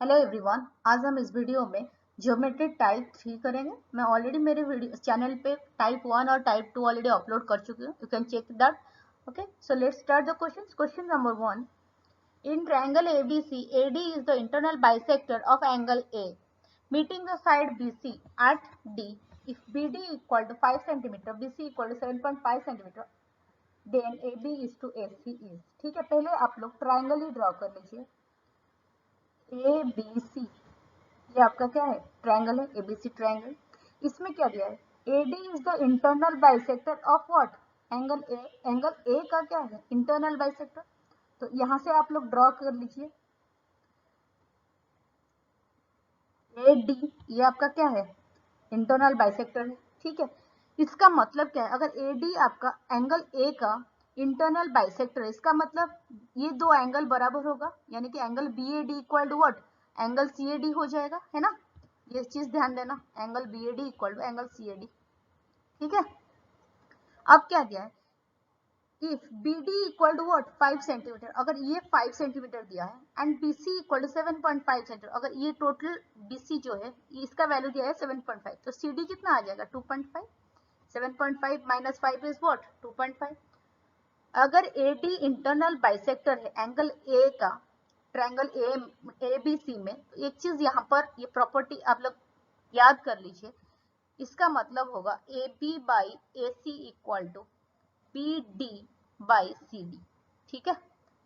Hello everyone, आज हम इस वीडियो में ज्योमेट्री टाइप 3 करेंगे। मैं ऑलरेडी मेरे वीडियो चैनल पे टाइप 1 और टाइप 2 ऑलरेडी अपलोड कर चुकी हूँ। You can check that. Okay, so let's start the questions. Question number 1, in triangle ABC, AD is the internal bisector of angle A meeting the side BC at D. If BD equal to 5 cm, BC equal to 7.5 cm, then AB is to AC is। ठीक है, पहले आप लोग triangle ही draw कर लीजिए। ABC ये आपका क्या है, ट्रायंगल है, एबीसी ट्रायंगल। इसमें क्या दिया है, A D is the internal bisector of what, angle A. Angle A का क्या है, इंटरनल बाइसेक्टर। तो यहां से आप लोग ड्रॉ कर लीजिए एडी, ये आपका क्या है, इंटरनल बाइसेक्टर है। ठीक है, इसका मतलब क्या है, अगर एडी आपका एंगल ए का इंटरनल बाइसेक्टर है, इसका मतलब ये दो एंगल बराबर होगा, यानी कि angle B A D equal to what, angle C A D हो जाएगा, है ना। ये चीज ध्यान देना, angle B A D equal to angle C A D. ठीक है, अब क्या दिया है, if B D equal to what 5 centimetre, अगर ये 5 सेंटीमीटर दिया है, and B C equal to 7.5 centimetre, अगर ये टोटल बी सी जो है इसका वैल्यू दिया है 7.5, तो सी डी कितना आ जाएगा 2.5। 7.5 माइनस 5 इज व्हाट 2.5। अगर ए डी इंटरनल बाइसेक्टर है एंगल ए का, ट्रायंगल ए बी सी में, तो एक चीज यहाँ पर ये प्रॉपर्टी आप लोग याद कर लीजिए, इसका मतलब होगा A B by A C equal to B D by C D. ठीक है,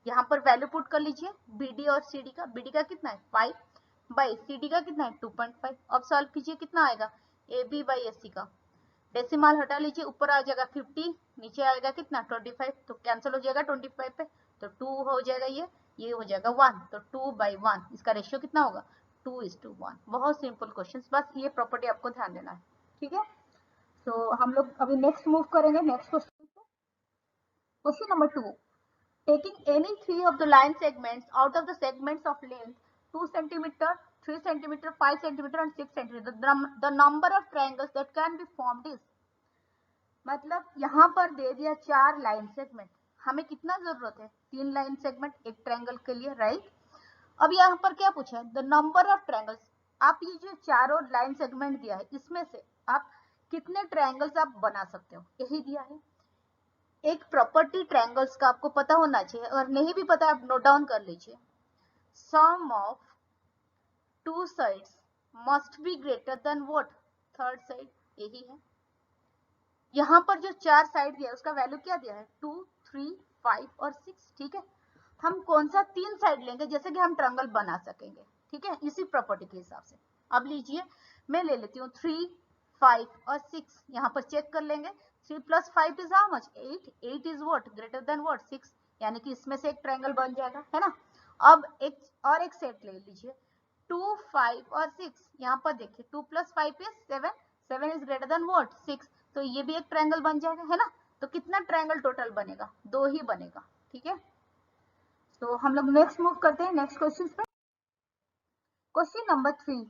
यहाँ पर वैल्यू पुट कर लीजिए, बी डी और सी डी का, बी डी का कितना है 5 बाई सी डी का कितना है 2.5। अब सॉल्व कीजिए, कितना आएगा ए बी बाई ए सी का, डेसिमल हटा लीजिए, ऊपर आ जाएगा 50, नीचे आएगा कितना 25, तो कैंसिल हो जाएगा 25 पे, तो 2 हो जाएगा, ये हो जाएगा 1, तो 2/1, इसका रेशियो कितना होगा 2:1। बहुत सिंपल क्वेश्चन, बस ये प्रॉपर्टी आपको ध्यान देना है। ठीक है, तो हम लोग अभी नेक्स्ट मूव करेंगे नेक्स्ट क्वेश्चन पे। Question number 2, taking any three of the line segments out of the segments of length 2 centimeter, 3 centimeter, 5 centimeter and 6 centimeter, the number of triangles that can be formed is। मतलब यहाँ पर दे दिया 4 line segment, हमें कितना जरूरत है 3 line segment एक triangle के लिए, राइट। अब यहाँ पर क्या पूछा है, द नंबर ऑफ ट्रायंगल्स। आप ये जो चारों लाइन सेगमेंट दिया है, इसमें से आप कितने ट्रायंगल्स आप बना सकते हो, यही दिया है। एक प्रॉपर्टी ट्रायंगल्स का आपको पता होना चाहिए, अगर नहीं भी पता आप नोट डाउन कर लीजिए, sum of two sides must be greater than what third side, यही है। यहाँ पर जो 4 साइड दिया है उसका वैल्यू क्या दिया है 2, 3, 5 और 6। ठीक है, हम कौन सा 3 साइड लेंगे जैसे कि हम ट्रायंगल बना सकेंगे। ठीक है, इसी प्रॉपर्टी के हिसाब से। अब लीजिए, मैं ले लेती हूँ 3, 5 और 6, यहाँ पर चेक कर लेंगे। 3 + 5 is how much 8, 8 is what greater than what 6, यानी कि इसमें से एक ट्रायंगल बन जाएगा, है ना। अब एक सेट ले लीजिए 2, 5 और 6, यहाँ पर देखिए 2 + 5 is 7, 7 is greater than what 6, तो ये भी एक ट्रायंगल बन जाएगा, है ना। तो कितना ट्रायंगल टोटल बनेगा, 2 ही बनेगा। ठीक है, तो हम लोग नेक्स्ट मूव करते हैं नेक्स्ट क्वेश्चन पे। Question number 3,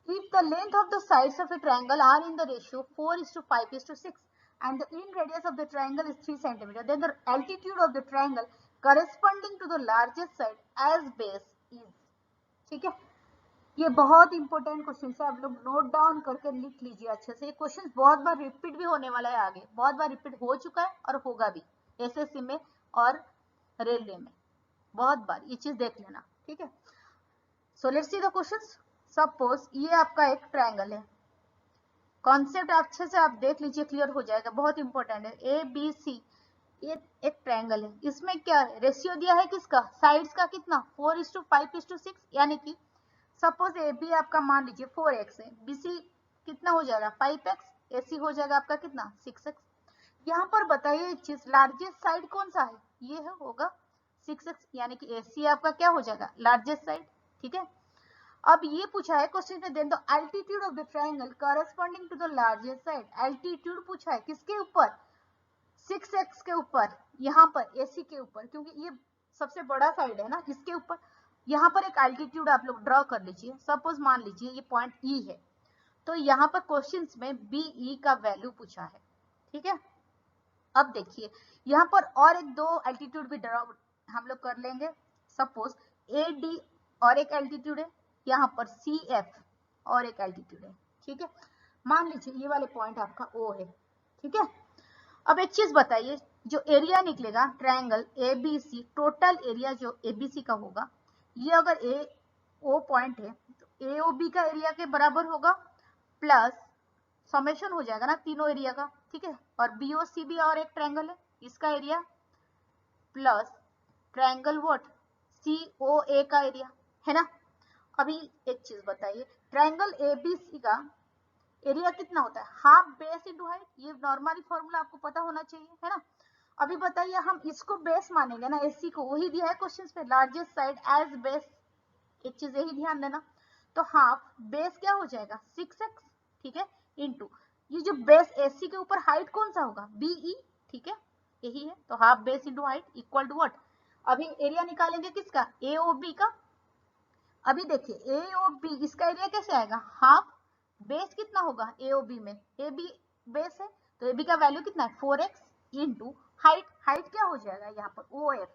if the length of the sides of a triangle are in the ratio 4:5:6 and the in radius of the triangle is 3 cm, then the altitude of the triangle corresponding to the largest side as base is। ठीक है, ये बहुत important question है, आप लोग note down करके लिख लीजिए अच्छे से। ये क्वेश्चन बहुत बार रिपीट भी होने वाला है, आगे बहुत बार रिपीट हो चुका है और होगा भी, एसएससी में और रेलवे में बहुत बार, ये चीज देख लेना। ठीक है, सो let's see the questions. Suppose ये आपका एक ट्रायंगल है, कॉन्सेप्ट अच्छे से आप देख लीजिए, क्लियर हो जाएगा, बहुत इंपॉर्टेंट है। ए बी सी, ये एक ट्रायंगल है, इसमें क्या है रेशियो दिया है किसका, साइड्स का, कितना 4:5:6, यानी कि सपोज ए बी आपका मान लीजिए 4x है, बी सी कितना हो जाएगा 5x, ए सी हो जाएगा आपका कितना 6x। यहाँ पर बताइए एक चीज, लार्जेस्ट साइड कौन सा है, ये है होगा 6x, यानी कि ए सी आपका क्या हो जाएगा लार्जेस्ट साइड। ठीक है, अब ये पूछा है क्वेश्चन में, then the altitude of the triangle corresponding to the largest side. Altitude पूछा है किसके ऊपर, 6x के ऊपर, यहाँ पर एसी के ऊपर, क्योंकि ये सबसे बड़ा साइड है ना, इसके ऊपर यहाँ पर एक एल्टीट्यूड आप लोग ड्रॉ कर लीजिए। सपोज मान लीजिए ये पॉइंट ई है, तो यहाँ पर क्वेश्चंस में बीई का वैल्यू पूछा है। ठीक है, अब देखिए यहाँ पर और एक दो एल्टीट्यूड भी ड्रॉ हम लोग कर लेंगे। सपोज ए डी और एक एल्टीट्यूड है, यहाँ पर CF और एक एल्टीट्यूड है, ठीक है। मान लीजिए ये वाले पॉइंट आपका O है, ठीक है। अब एक चीज बताइए, जो एरिया निकलेगा ट्रायंगल ABC, टोटल एरिया जो ABC का होगा, ये अगर O पॉइंट है तो AOB का एरिया के बराबर होगा, प्लस समेशन हो जाएगा ना तीनों एरिया का, ठीक है। और BOCB और एक ट्रायंगल है, इसका area plus triangle what COA का एरिया, है ना। अभी एक चीज बताइए, ट्रायंगल ABC का एरिया कितना होता है, हाफ बेस इंटू हाइट, ये नॉर्मली फॉर्मूला आपको पता होना चाहिए, है ना। अभी बताइए हम इसको बेस मानेंगे ना, AC को, वही दिया है क्वेश्चन पे, लार्जेस्ट साइड एज बेस, एक चीज यही ध्यान देना। तो हाफ बेस क्या हो जाएगा 6x, ठीक है, इंटू ये जो बेस AC के ऊपर हाइट कौन सा होगा BE, ठीक है, यही है। तो half base into height equal to what, अभी एरिया निकालेंगे किसका, AOB का। अभी देखिए AOB, इसका एरिया कैसे आएगा, हाफ बेस कितना होगा AOB में, AB बेस है तो AB का वैल्यू कितना है 4x इंटू हाइट, हाइट क्या हो जाएगा यहाँ पर OF,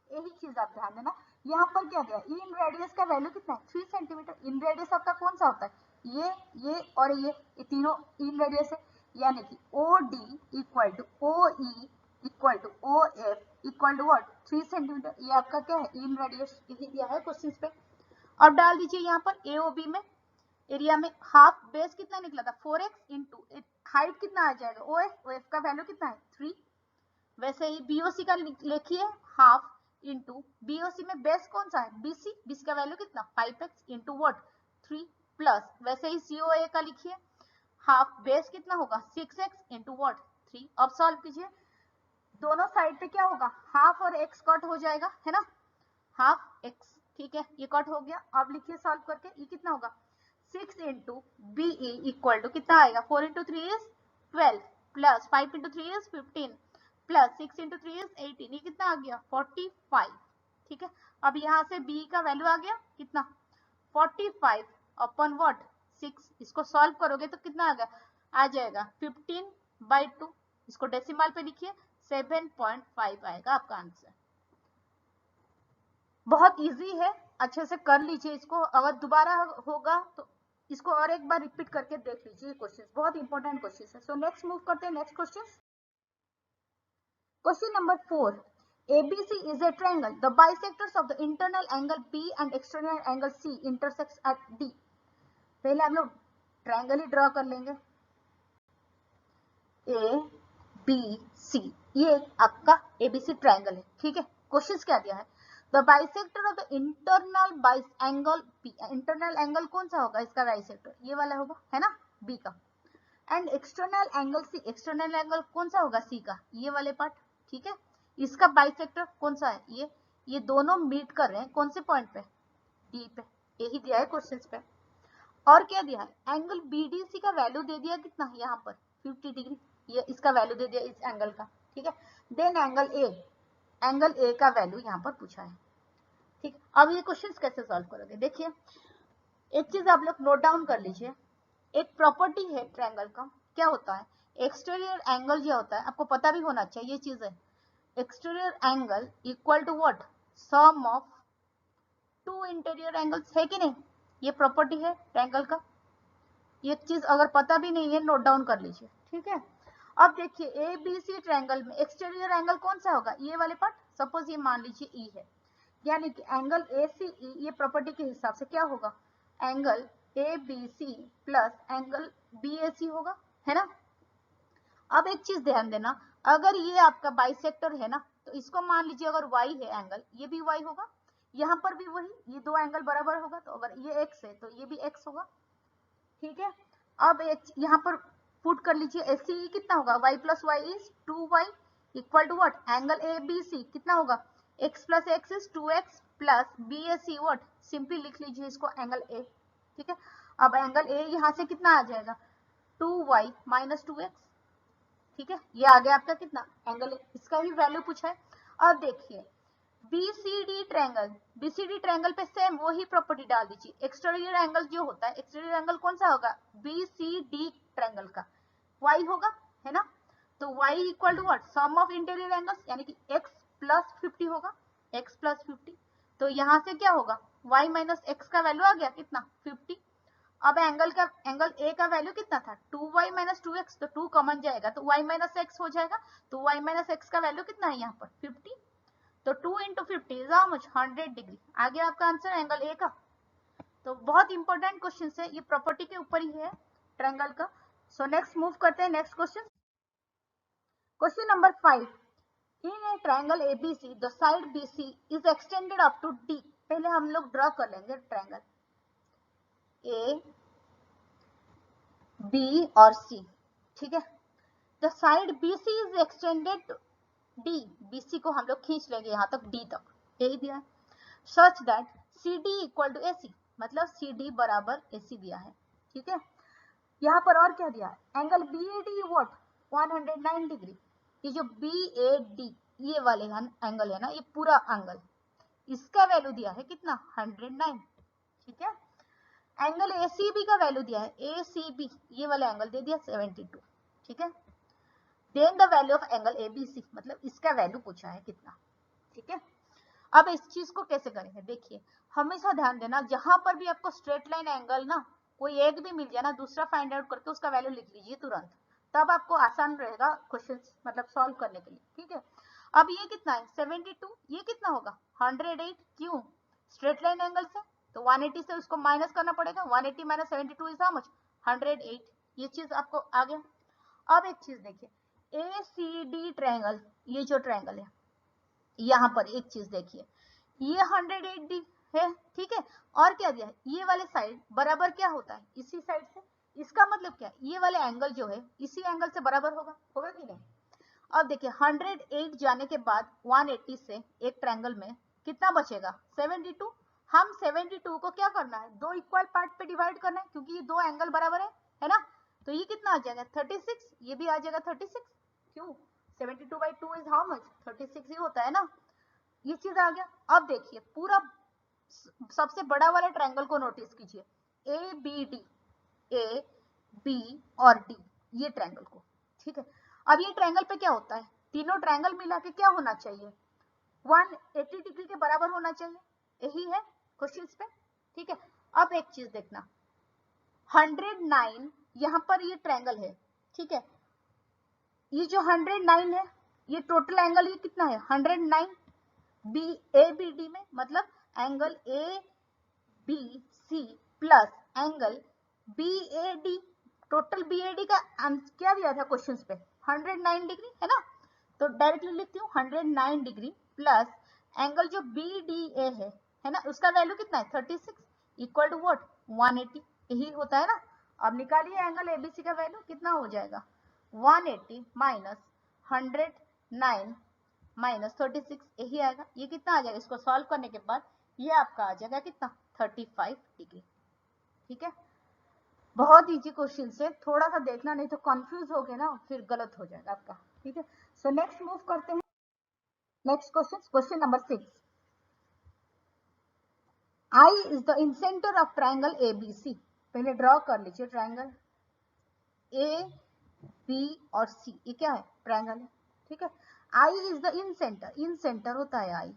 यही चीज आप ध्यान देना। यहाँ पर क्या गया, इन रेडियस का वैल्यू कितना है 3 सेंटीमीटर। इन रेडियस आपका कौन सा होता है, ये और ये तीनों इन रेडियस है, यानी कि OD equal to OE equal to OF equal to what 3 centimetre. ये आपका क्या है इन रेडियस, यही दिया है क्वेश्चन पे। अब डाल दीजिए यहाँ पर AOB में एरिया में हाफ बेस कितना निकला था 4x इंटू हाइट कितना आ जाएगा OF का वैल्यू कितना है 3। वैसे ही BOC का लिखिए हाफ इंटू BOC में बेस कौन सा है BC का वैल्यू कितना 5x इंटू व्हाट 3 प्लस, वैसे ही COA का लिखिए हाफ बेस कितना होगा 6x इंटू व्हाट 3। अब सॉल्व कीजिए, दोनों साइड पे क्या होगा हाफ और x कट हो जाएगा, है ना, हाफ x, ठीक है, ये कट हो गया। अब लिखिए सॉल्व करके, ये कितना होगा 6 इंटू BE इक्वल टू कितना आएगा 4 into 3 is 12 plus 5 into 3 is 15 plus 6 into 3 is 18, ये कितना आ गया 45, ठीक है। अब यहाँ से BE का वैल्यू आ गया कितना 45 अपन व्हाट 6, इसको सॉल्व करोगे तो कितना आ गया, आ जाएगा 15/2, इसको डेसिमल पे लिखिए 7.5 आएगा आपका आंसर। बहुत इजी है, अच्छे से कर लीजिए इसको, अगर दोबारा होगा तो इसको और एक बार रिपीट करके देख लीजिए, क्वेश्चन बहुत इंपॉर्टेंट क्वेश्चन है। सो नेक्स्ट मूव करते हैं next question. Question number 4, ABC is a triangle. The bisectors of the internal angle B and external angle C intersects at D. पहले हम लोग ट्रायंगल ही ड्रॉ कर लेंगे, ABC, ये आपका ABC ट्रायंगल है, ठीक है। क्वेश्चन क्या दिया है, the bisector of the internal angle B, internal angle कौन सा होगा इसका बाइसेक्टर, ये वाला होगा, है ना, बी का। And external angle C, external angle कौन सा होगा सी का, ये वाले पार्ट, ठीक है। इसका बाइसेक्टर कौन सा है, ये दोनों मीट कर रहे हैं कौन से पॉइंट पे डी पे, यही दिया है क्वेश्चन पे। और क्या दिया है, एंगल BDC का वैल्यू दे दिया कितना यहाँ पर 50 डिग्री, ये इसका वैल्यू दे दिया इस एंगल का, ठीक है। देन एंगल ए का वैल्यू यहाँ पर पूछा है, ठीक। अब ये क्वेश्चंस कैसे सॉल्व करोगे, देखिए एक चीज आप लोग नोट डाउन कर लीजिए, एक प्रॉपर्टी है ट्रायंगल का, क्या होता है एक्सटीरियर एंगल जो होता है, आपको पता भी होना चाहिए ये चीज है, exterior angle equal to what sum of two interior angles, है कि नहीं, ये प्रॉपर्टी है ट्रायंगल का। ये चीज अगर पता भी नहीं है नोट डाउन कर लीजिए, ठीक है। अब देखिए ABC ट्रायंगल में एक्सटीरियर एंगल कौन सा होगा, ये वाले पार्ट, सपोज ये मान लीजिए E है, यानी कि एंगल ACE, ये प्रॉपर्टी के हिसाब से क्या होगा angle ABC plus angle BAC होगा, है ना। अब एक चीज ध्यान देना, अगर ये आपका बाइसेक्टर है ना, तो इसको मान लीजिए अगर Y है एंगल, ये भी Y होगा, यहाँ पर भी वही, ये दो एंगल बराबर होगा, तो अगर ये X है तो ये भी X होगा, ठीक है। अब यहाँ पर पुट कर लीजिए ACE कितना होगा y plus y is 2y equal to what angle ABC कितना होगा x plus x is 2x plus BAC what, simply लिख लीजिए इसको एंगल A, ठीक है। अब एंगल A यहाँ से कितना आ जाएगा 2y माइनस 2x, ठीक है, ये आ गया आपका कितना एंगल A, इसका भी वैल्यू पूछा है। अब देखिए BCD ट्रायंगल पे सेम वही प्रॉपर्टी डाल दीजिए, एक्सटीरियर एंगल जो होता है, एक्सटीरियर एंगल कौन सा होगा BCD ट्रायंगल का y होगा, है ना। तो y equal to what sum of interior angles, यानी कि x प्लस 50 होगा, x प्लस 50, तो यहाँ से क्या होगा y माइनस एक्स का वैल्यू आ गया कितना 50। अब एंगल ए का वैल्यू कितना था 2y माइनस 2x, तो 2 कॉमन जाएगा तो y माइनस एक्स हो जाएगा, तो y माइनस एक्स का वैल्यू कितना है यहाँ पर 50, तो 2 into 50 is how much 100 degree. आ गया आपका आंसर एंगल ए का। तो बहुत इंपॉर्टेंट क्वेश्चन है, ये प्रॉपर्टी के ऊपर ही है ट्रायंगल का। सो नेक्स्ट मूव करते हैं next question. Question number 5, in a triangle A B C the side B C is extended up to D. पहले हम लोग ड्रॉ कर लेंगे ट्रायंगल ए बी और सी, ठीक है। The side B C is extended D, BC को हम लोग खींच लेंगे यहाँ तक डी तक, यही दिया है। Such that C D equal to A C, मतलब सी डी बराबर एसी दिया है, ठीक है। यहाँ पर और क्या दिया है, angle B A D what 109 degree. ये जो बी ए डी ये वाले एंगल है ना, ये पूरा एंगल, इसका वैल्यू दिया है कितना 109, ठीक है। एंगल एसीबी का वैल्यू दिया है, एसीबी ये वाला एंगल दे दिया 72, ठीक है। Then the value of angle A B C, मतलब इसका वैल्यू पूछा है कितना, ठीक है। अब इस चीज को कैसे करेंगे, देखिए हमेशा ध्यान देना, जहां पर भी आपको स्ट्रेट लाइन एंगल ना कोई एक भी मिल जाए ना, दूसरा फाइंड आउट करके उसका वैल्यू लिख लीजिए तुरंत, तब आपको आसान रहेगा क्वेश्चन मतलब सॉल्व करने के लिए, ठीक है। अब ये कितना है 72, ये कितना होगा 108, क्यों स्ट्रेट लाइन एंगल से, तो 180 से उसको माइनस करना पड़ेगा, 180 माइनस 72 इज हाउ मच 108, ये चीज आपको आ गया। अब एक चीज देखिए ए सी डी ट्रायंगल, ये जो ट्रायंगल है यहाँ पर एक चीज देखिए, ये 108 डी है, ठीक है। और क्या दिया है, ये वाले साइड बराबर क्या होता है इसी साइड से, इसका मतलब क्या, ये वाले एंगल जो है इसी एंगल से बराबर होगा, होगा कि नहीं। अब देखिए 108 जाने के बाद 180 से एक ट्रायंगल में कितना बचेगा 72। हम 72 को क्या करना है, दो इक्वल पार्ट पे डिवाइड करना है, क्योंकि ये दो एंगल बराबर है ना। तो ये कितना आ जाएगा 36, ये भी आ जाएगा 36, क्यों 72/2 इज हाउ मच 36 ही होता है ना, ये चीज आ गया। अब देखिए पूरा सबसे बड़ा वाला ट्रायंगल को नोटिस कीजिए, A B D, A B और डी, ये ट्रायंगल को, ठीक है। अब ये ट्रायंगल पे क्या होता है, तीनों ट्रायंगल मिला के क्या होना चाहिए 180 डिग्री के बराबर होना चाहिए, यही है क्वेश्चन पे, ठीक है। अब एक चीज देखना 109 यहाँ पर ये ट्रायंगल है, ठीक है। ये जो 109 है ये टोटल एंगल ये कितना है 109 बी ए बी डी में, मतलब angle A B C plus angle B A D, total B A D का क्या दिया था क्वेश्चन पे 109 डिग्री है ना, तो डायरेक्टली लिखती हूँ 109 डिग्री प्लस एंगल जो बी डी ए है ना, उसका वैल्यू कितना है 36 इक्वल टू व्हाट 180, यही होता है ना। अब निकालिए एंगल एबीसी का वैल्यू कितना हो जाएगा 180 माइनस 109 माइनस 36, यही आएगा, ये कितना आ जाएगा, इसको सॉल्व करने के बाद ये आपका आ जाएगा कितना 35 डिग्री, ठीक है। बहुत इजी क्वेश्चन है, थोड़ा सा देखना, नहीं तो कंफ्यूज हो गए ना फिर गलत हो जाएगा आपका, ठीक है। सो नेक्स्ट मूव करते हैं next question, question number 6, I is the incenter of triangle ABC. पहले ड्रॉ कर लीजिए ट्रायंगल ए बी और सी, ये क्या है ट्रायंगल है, ठीक है। I is the incentre होता है आई,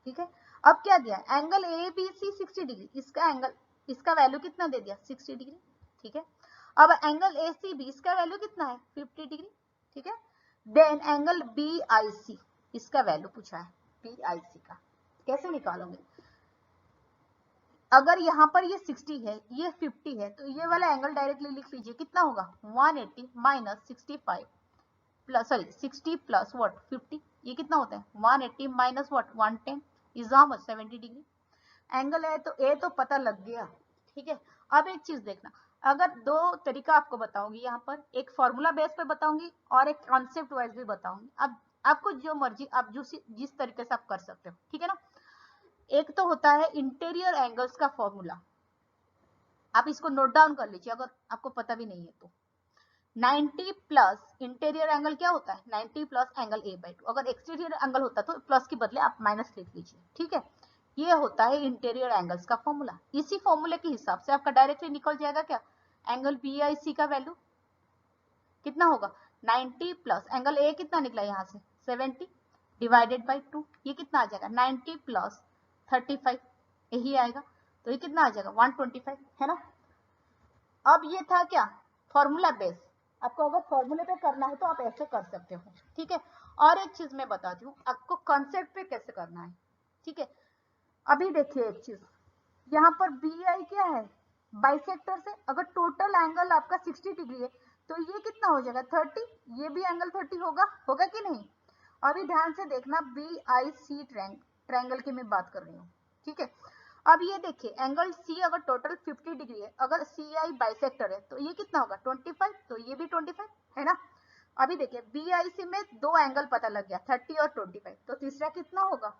ठीक है। अब क्या दिया angle A B C 60 degree, इसका एंगल इसका वैल्यू कितना दे दिया 60 डिग्री, ठीक है। अब एंगल ए सी बी इसका वैल्यू कितना है 50 डिग्री, ठीक है। Then angle B I C, इसका वैल्यू पूछा है बी आई सी का, कैसे निकालोगे, अगर यहाँ पर ये 60 है ये 50 है, तो ये वाला एंगल डायरेक्टली लिख लीजिए, कितना होगा 180 माइनस 65 प्लस 60 प्लस व्हाट 50, ये कितना होता है 180 minus what 110 is how much 70 degree. Angle है तो ए तो पता लग गया, ठीक है। अब एक चीज देखना, अगर दो तरीका आपको बताऊंगी यहाँ पर, एक फॉर्मूला बेस पे बताऊंगी और एक कॉन्सेप्ट वाइज भी बताऊंगी, अब आपको जो मर्जी आप जिस तरीके से आप कर सकते हो, ठीक है ना। एक तो होता है इंटीरियर एंगल्स का फॉर्मूला, आप इसको नोट डाउन कर लीजिए अगर आपको पता भी नहीं है तो। 90 प्लस इंटीरियर एंगल क्या होता है 90 प्लस एंगल ए बाई 2, अगर एक्सटीरियर एंगल होता तो प्लस के बदले आप माइनस लिख लीजिए, ठीक है। ये होता है इंटीरियर एंगल्स का फॉर्मूला, इसी फॉर्मूले के हिसाब से आपका डायरेक्टली निकल जाएगा क्या एंगल बी आई सी का वैल्यू कितना होगा 90 प्लस एंगल ए कितना निकला यहाँ से 70 डिवाइडेड बाई 2, ये कितना आ जाएगा 90 प्लस 35, यही आएगा। तो ये कितना आ जाएगा 125 है ना। अब ये था क्या फॉर्मूला बेस, आपको अगर फॉर्मूले पे करना है तो आप ऐसे कर सकते हो, ठीक है। और एक चीज मैं बताती हूँ आपको कॉन्सेप्ट पे कैसे करना है, ठीक है। अभी देखिए एक चीज, यहाँ पर बी आई क्या है बाइसेक्टर से, अगर टोटल एंगल आपका 60 डिग्री है तो ये कितना हो जाएगा 30, ये भी एंगल 30 होगा, होगा कि नहीं। अभी ध्यान से देखना बी आई सी ट्रायंगल की मैं बात कर रही हूँ, ठीक है। अब ये देखिए एंगल सी अगर टोटल 50 डिग्री है, अगर सी आई बाइसेक्टर है तो ये कितना होगा 25, तो ये भी 25 है ना। अभी देखिए बी आई सी में दो एंगल पता लग गया 30 और 25, तो तीसरा कितना होगा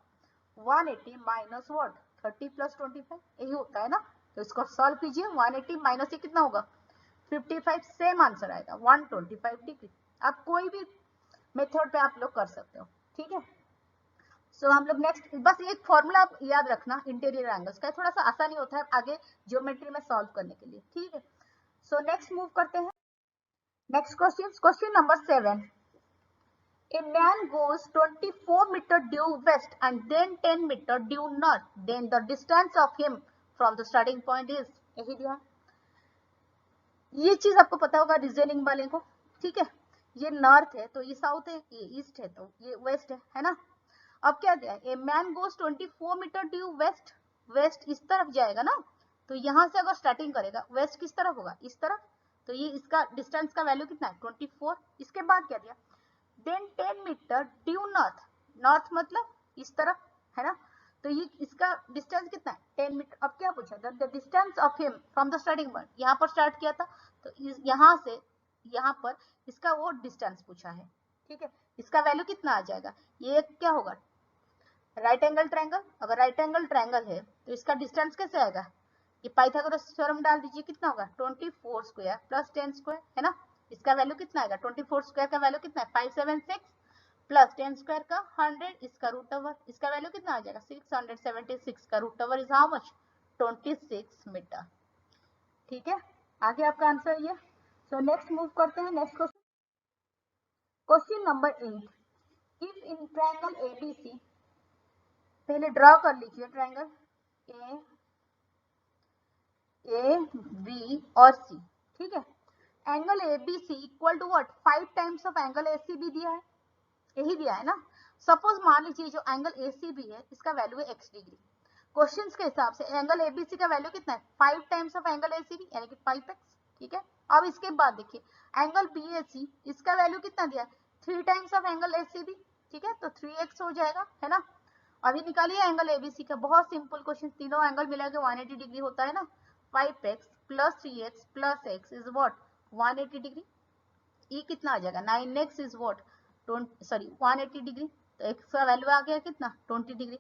180 माइनस व्हाट 30 प्लस 25, यही होता है ना। तो इसको सॉल्व कीजिए, 180 माइनस ये कितना होगा 55, सेम आंसर आएगा 125 डिग्री। आप कोई भी मेथड पे आप लोग कर सकते हो, ठीक है। सो हम लोग नेक्स्ट बस एक फॉर्मूला आप याद रखना इंटीरियर एंगल्स का, थोड़ा सा आसानी होता है आगे ज्योमेट्री में सॉल्व करने के लिए, ठीक है। सो नेक्स्ट मूव करते हैं next question number 7। A man goes 24 meter due west and then 10 meter due north. Then the distance of him from the starting point is, यही दिया। ये चीज आपको पता होगा रीजनिंग वाले को, ठीक है। ये नॉर्थ है तो ये साउथ है, ये ईस्ट है तो ये वेस्ट है ना। अब क्या दिया a man goes 24 metre due west, west इस तरफ जाएगा ना, तो यहां से अगर स्टार्टिंग करेगा वेस्ट किस तरफ होगा इस तरफ, तो ये इसका डिस्टेंस का वैल्यू कितना है 24। इसके बाद क्या दिया then 10 metre due north, north मतलब इस तरफ है ना, तो ये इसका डिस्टेंस कितना है 10 मीटर। अब क्या पूछा the distance of him from the starting point, यहाँ पर स्टार्ट किया था तो यहाँ से यहाँ पर इसका वो डिस्टेंस पूछा है, ठीक है। इसका वैल्यू कितना आ जाएगा, ये क्या होगा राइट एंगल ट्रायंगल, अगर राइट एंगल ट्रायंगल है तो इसका डिस्टेंस कैसे आएगा, ये पाइथागोरस थ्योरम डाल दीजिए, कितना होगा 24 स्क्वायर प्लस 10 स्क्वायर है ना। इसका वैल्यू कितना आएगा 24 स्क्वायर का वैल्यू कितना है 576 प्लस 10 स्क्वायर का 100, इसका रूट ओवर, इसका वैल्यू कितना आ जाएगा 676 का root over is how much 26 metre, ठीक है। आगे आपका आंसर ये। सो नेक्स्ट मूव करते हैं next question number 8। If in triangle ABC, पहले ड्रॉ कर लीजिए ट्रायंगल ए बी और सी, ठीक है। Angle A B C equal to what 5 times of angle A C B दिया है, यही दिया है ना। सपोज मान लीजिए जो एंगल ए सी बी है इसका वैल्यू है x डिग्री, क्वेश्चन के हिसाब से एंगल ए बी सी का वैल्यू कितना है 5 times of angle A C B यानी कि 5x, ठीक है। अब इसके बाद देखिए एंगल बी ए सी इसका वैल्यू कितना दिया है 3 times of angle A C B, ठीक है, तो 3x हो जाएगा है ना। अभी निकालिए एंगल एबीसी का, बहुत सिंपल क्वेश्चन, तीनों एंगल मिला के 180 डिग्री होता है ना। 5x plus 3x plus x is what 180 degree, ये कितना आ जाएगा 9x इज व्हाट 180 डिग्री, तो x का वैल्यू आ गया कितना 20 डिग्री।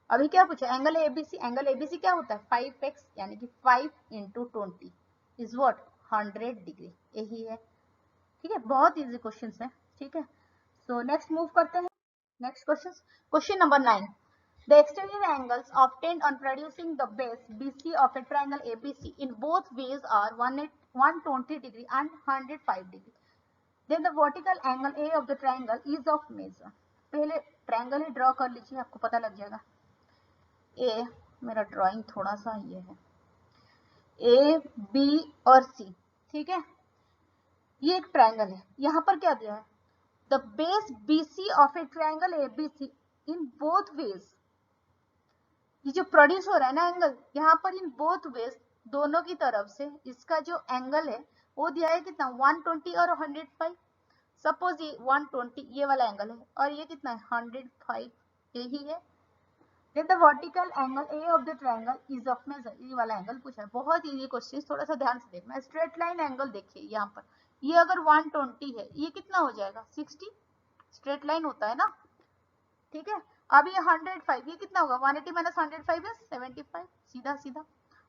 अभी क्या पूछा एंगल एबीसी क्या होता है 5x यानी कि 5 इंटू 20 इज व्हाट 100 डिग्री, यही है, ठीक है। बहुत इजी क्वेश्चन है, ठीक है। सो नेक्स्ट मूव करते हैं next question number 9। The exterior angles obtained on producing the base BC of a triangle ABC in both ways are 120 degree and 105 degree. Then the vertical angle A of the triangle is of measure. पहले triangle ही draw कर लीजिए, आपको पता लग जाएगा। ए मेरा drawing थोड़ा सा ये है, ए बी और सी, ठीक है। ये एक ट्रायंगल है, यहाँ पर क्या दिया है the base BC of A triangle ABC in both ways, ये जो प्रोड्यूस हो रहा है ना एंगल यहाँ पर इन बोथ वेज दोनों की तरफ से इसका जो एंगल है वो दिया है कितना 120 और 105। सपोज ये 120 ये वाला एंगल है और ये कितना है 105, यही है। Then the vertical angle A of the triangle is of measure, ये वाला एंगल पूछा है, बहुत इजी क्वेश्चन, थोड़ा सा ध्यान से देखना। स्ट्रेट लाइन एंगल देखिए यहाँ पर, ये अगर 120 है ये कितना हो जाएगा 60, स्ट्रेट लाइन होता है ना, ठीक है। अब ये 105 ये कितना होगा 180 माइनस 105 है 75, सीधा सीधा।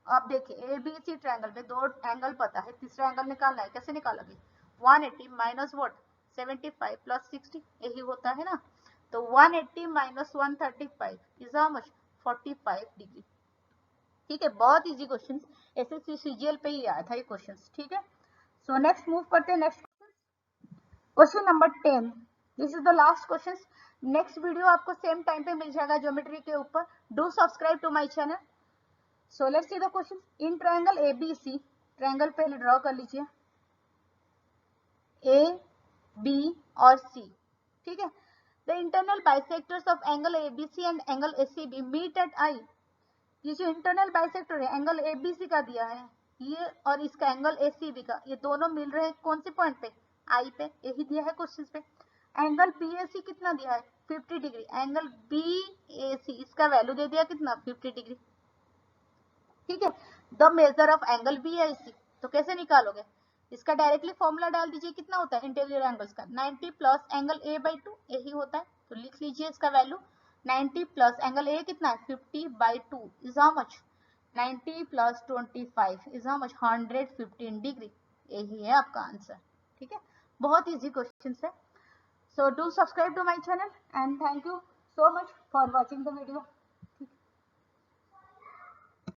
अब देखिए ए बी सी ट्रायंगल में दो एंगल पता है, तीसरा एंगल निकालना है, कैसे निकालोगे 180 माइनस व्हाट 75 प्लस 60, यही होता है ना। तो 180 minus 135 is how much 45 degree, ठीक है। बहुत इजी क्वेश्चन, एसएससी सीजीएल पे ही आया था ये क्वेश्चन, ठीक है। सो नेक्स्ट मूव करते हैं next question number 10। This is the last question. Next video आपको सेम टाइम पे मिल जाएगा ज्योमेट्री के ऊपर। Do subscribe to my channel. So let's see the question. In triangle ABC, triangle पहले ड्रॉ कर लीजिए, A, B और C, ठीक है। The internal bisectors of angle ABC and angle ACB meet at I। ये जो इंटरनल बाइसेक्टर है angle ABC का दिया है, ये और इसका एंगल ACB का, ये दोनों मिल रहे हैं कौन से पॉइंट पे? I पे। यही दिया है क्वेश्चन पे। एंगल BAC कितना दिया है? 50 डिग्री। एंगल BAC इसका वैल्यू दे दिया कितना? 50 डिग्री, ठीक है। The measure of angle BAC, तो कैसे निकालोगे? इसका डायरेक्टली फॉर्मूला डाल दीजिए। कितना होता है इंटीरियर एंगल्स का? 90 प्लस एंगल A/2, यही होता है। तो लिख लीजिए इसका वैल्यू। 90 प्लस एंगल A कितना है? 50/2 is how much? 90 plus 25 is how much? 115 degree. यही है आपका आंसर, ठीक है। बहुत इजी क्वेश्चन है। So do subscribe to my channel and thank you so much for watching the video.